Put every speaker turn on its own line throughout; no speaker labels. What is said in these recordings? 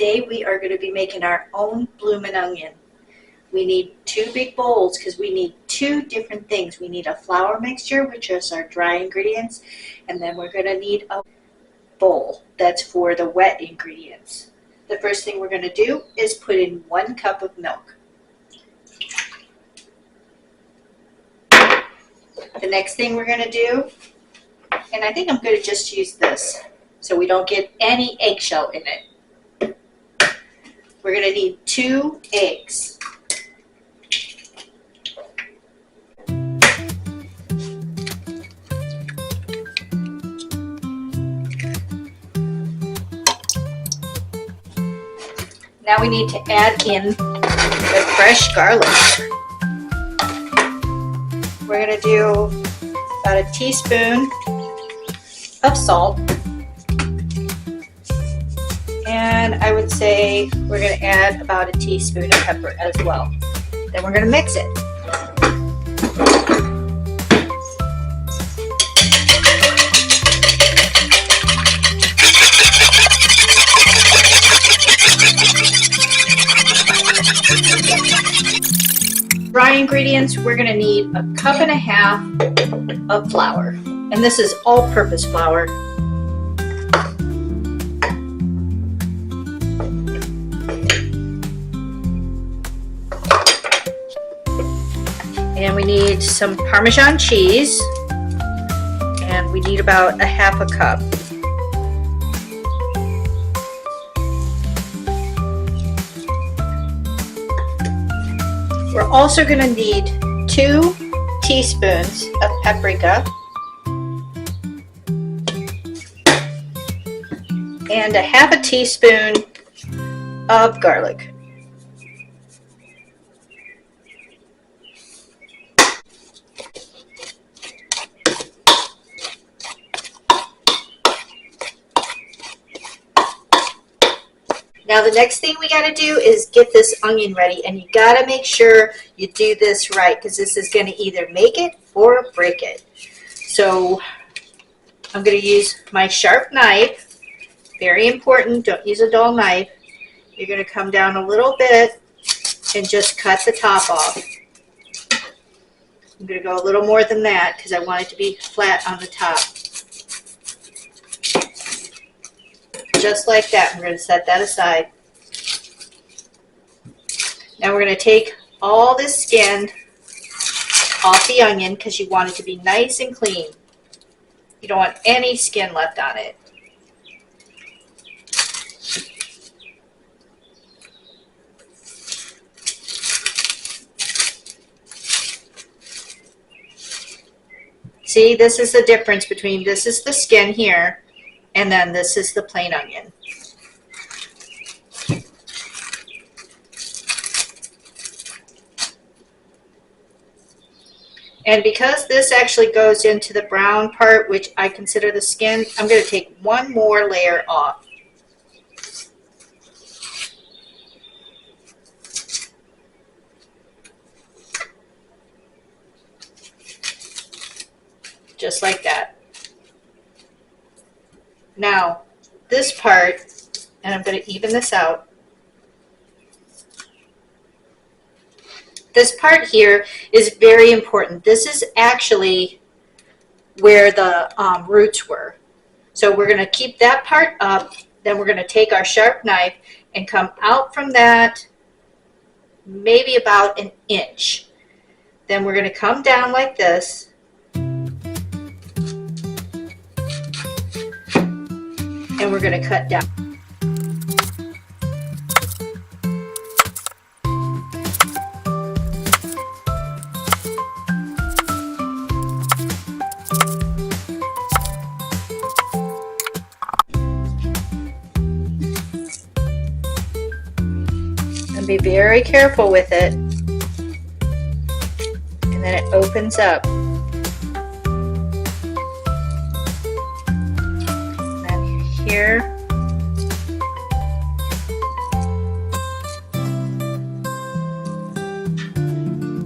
today we are going to be making our own bloomin' onion. We need 2 big bowls because we need 2 different things. We need a flour mixture, which is our dry ingredients, and then we're going to need a bowl that's for the wet ingredients. The first thing we're going to do is put in 1 cup of milk. The next thing we're going to do, and I think I'm going to just use this so we don't get any eggshell in it. We're going to need 2 eggs. Now we need to add in the fresh garlic. We're going to do about a teaspoon of salt. And I would say we're going to add about a teaspoon of pepper as well. Then we're going to mix it. Dry ingredients, we're going to need a 1.5 cups of flour. And this is all-purpose flour. And we need some Parmesan cheese. And we need about a 1/2 cup. We're also going to need 2 teaspoons of paprika and a 1/2 teaspoon of garlic. Now the next thing we got to do is get this onion ready, and you got to make sure you do this right because this is going to either make it or break it. So I'm going to use my sharp knife. Very important, don't use a dull knife. You're going to come down a little bit and just cut the top off. I'm going to go a little more than that because I want it to be flat on the top. Just like that. We're going to set that aside. Now we're going to take all this skin off the onion because you want it to be nice and clean. You don't want any skin left on it. See, this is the difference between this is the skin here and then this is the plain onion. And because this actually goes into the brown part, which I consider the skin, I'm going to take 1 more layer off. Just like that. Now, this part, and I'm going to even this out. This part here is very important. This is actually where the roots were. So we're going to keep that part up. Then we're going to take our sharp knife and come out from that maybe about 1 inch. Then we're going to come down like this. And we're going to cut down. And be very careful with it. And then it opens up. Here.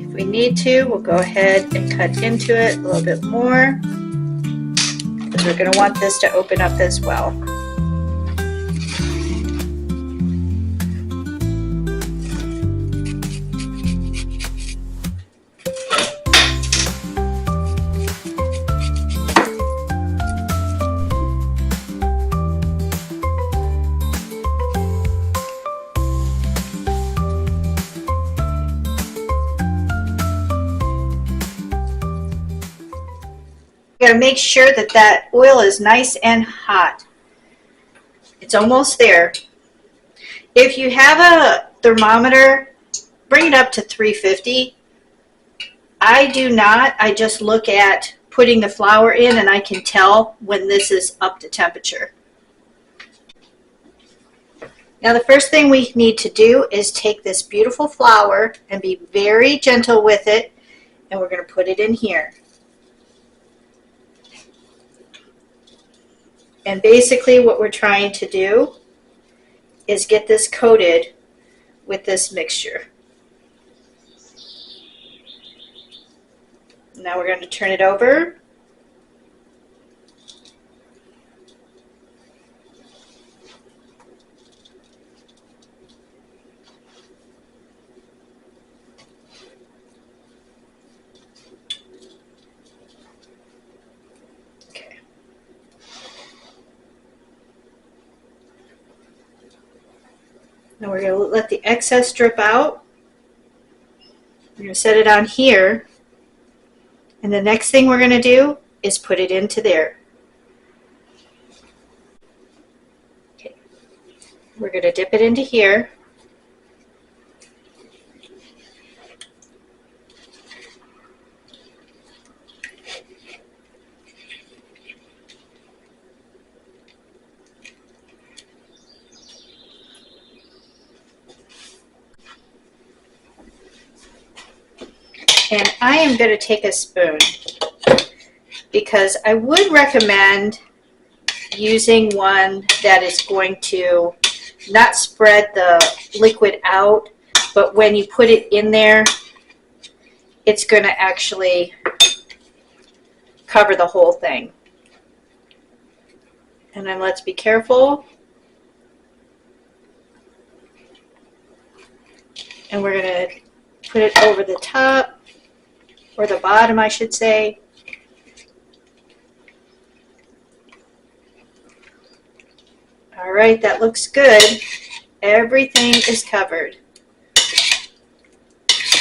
If we need to, we'll go ahead and cut into it a little bit more because we're going to want this to open up as well. got to make sure that that oil is nice and hot. It's almost there. If you have a thermometer, bring it up to 350. I do not. I just look at putting the flour in and I can tell when this is up to temperature. Now the first thing we need to do is take this beautiful flour and be very gentle with it, and we're going to put it in here. And basically what we're trying to do is get this coated with this mixture. Now we're going to turn it over. Okay. Now we're going to let the excess drip out. We're going to set it on here. And the next thing we're going to do is put it into there. Okay. We're going to dip it into here. And I am going to take a spoon because I would recommend using one that is going to not spread the liquid out, but when you put it in there, it's going to actually cover the whole thing. And then let's be careful. And we're going to put it over the top. Or the bottom, I should say. All right, that looks good. Everything is covered.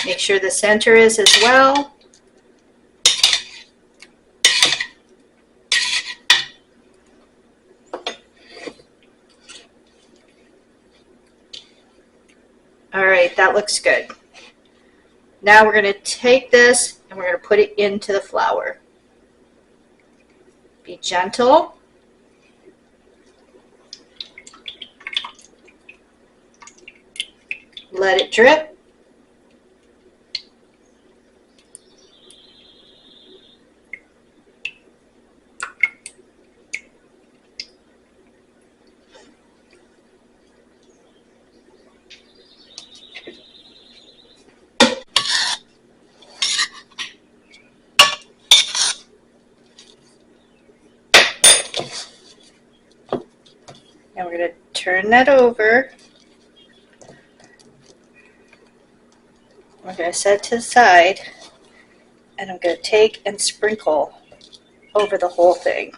Make sure the center is as well. All right, that looks good. Now we're going to take this and we're going to put it into the flour. Be gentle. Let it drip. And we're going to turn that over. We're going to set it to the side. And I'm going to take and sprinkle over the whole thing.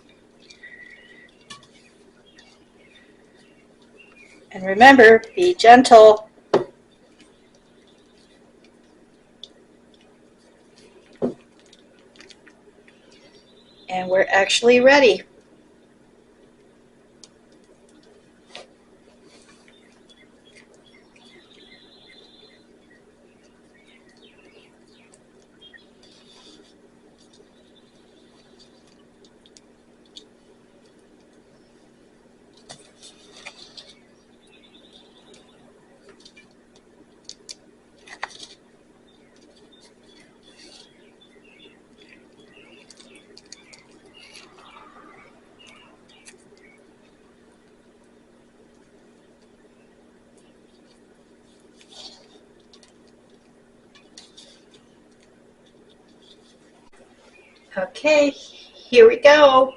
And remember, be gentle. And we're actually ready. Okay, here we go.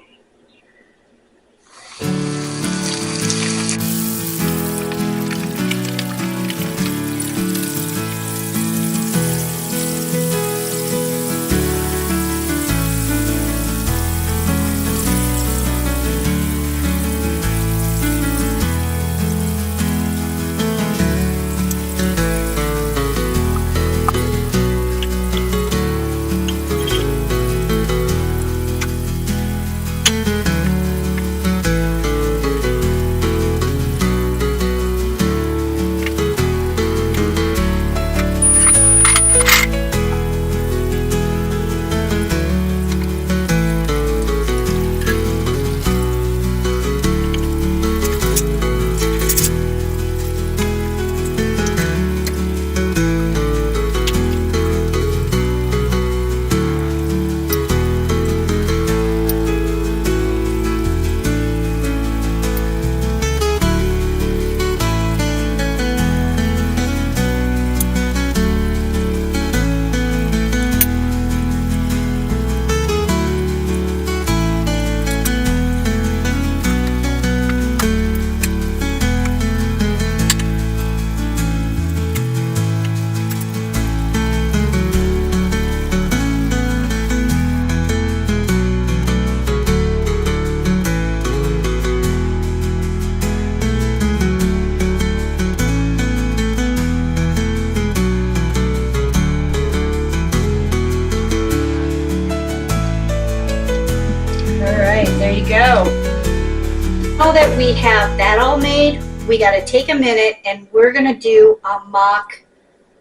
now that we have that all made, we got to take a minute and we're going to do a mock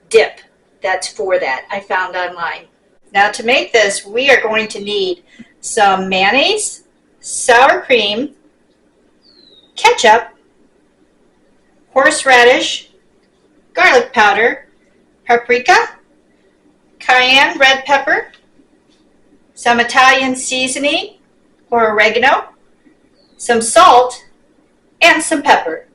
dip that's for that I found online. Now to make this, we are going to need some mayonnaise, sour cream, ketchup, horseradish, garlic powder, paprika, cayenne red pepper, some Italian seasoning or oregano, some salt, and some pepper.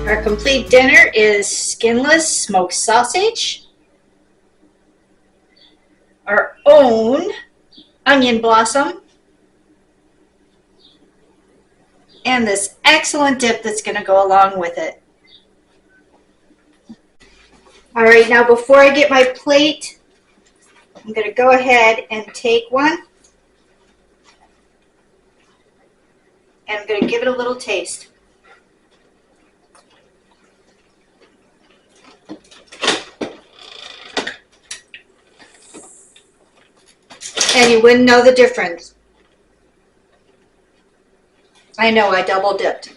Our complete dinner is skinless smoked sausage, our own onion blossom, and this excellent dip that's going to go along with it. All right, now before I get my plate, I'm going to go ahead and take one, and I'm going to give it a little taste. And you wouldn't know the difference. I know, I double dipped.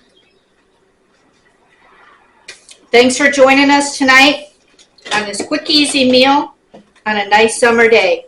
Thanks for joining us tonight on this quick, easy meal on a nice summer day.